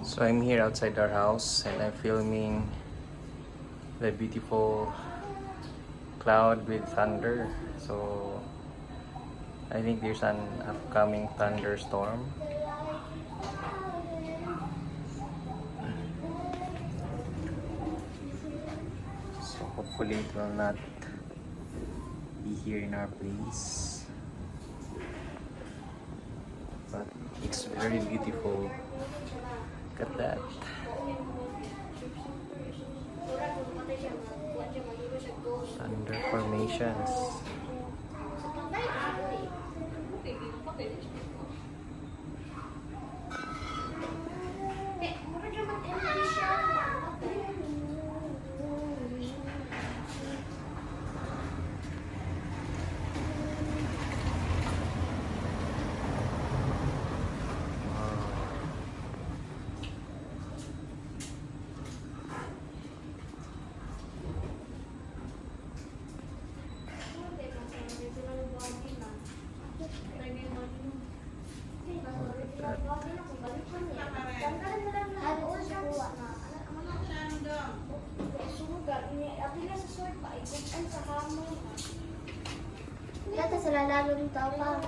So I'm here outside our house and I'm filming the beautiful cloud with thunder. So I think there's an upcoming thunderstorm. So hopefully it will not be here in our place. But it's very beautiful. Look at that. Thunder formations. Dati sila lalo ng tao pa.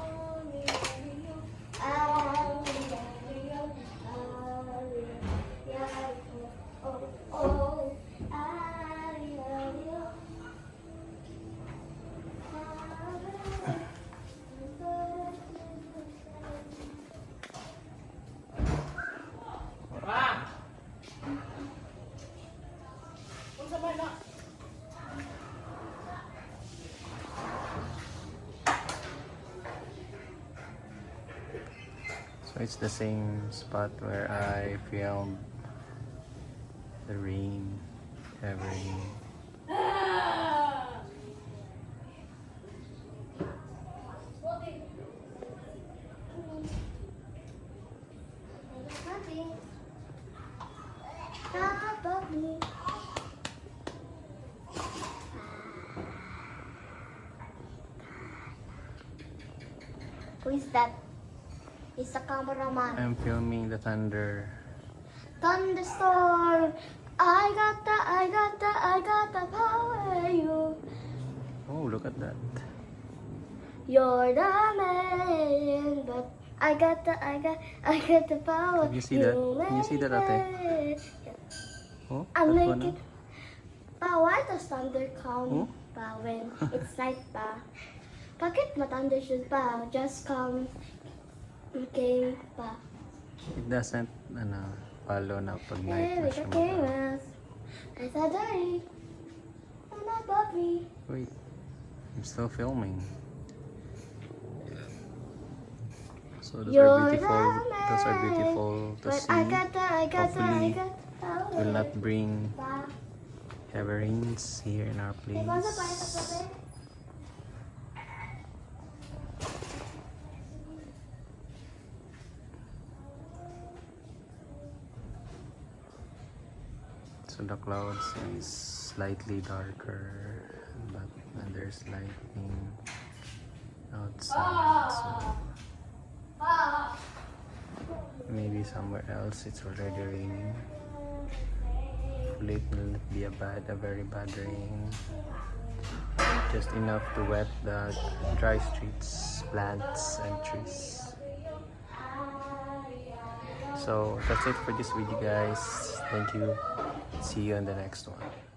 So it's the same spot where I filmed the rain, heavy rain. Who is that? It's the cameraman. I'm filming the thunder. Thunderstorm. I got the power. Oh, look at that. You're the man, but I got the power. Can you see that? Can you see that, ate? Oh, I that make one, it. Why does thunder come Oh? when it's night pa? Bakit matanda siya pa? Just come. Okay pa. It doesn't follow na pag night Hey, na we siya got cameras. I said, "Daddy, I'm not Bobby." Wait, I'm still filming. So those You're are beautiful. the Those are man, beautiful to but see. I got Hopefully, the power. will not bring Pa. heavy rains here in our Hey, basta pa ito place. pa, So the clouds is slightly darker, but there's lightning outside. So maybe somewhere else it's already raining. Hopefully it will not be a very bad rain. Just enough to wet the dry streets, plants and trees. So that's it for this video, guys. Thank you. See you on the next one.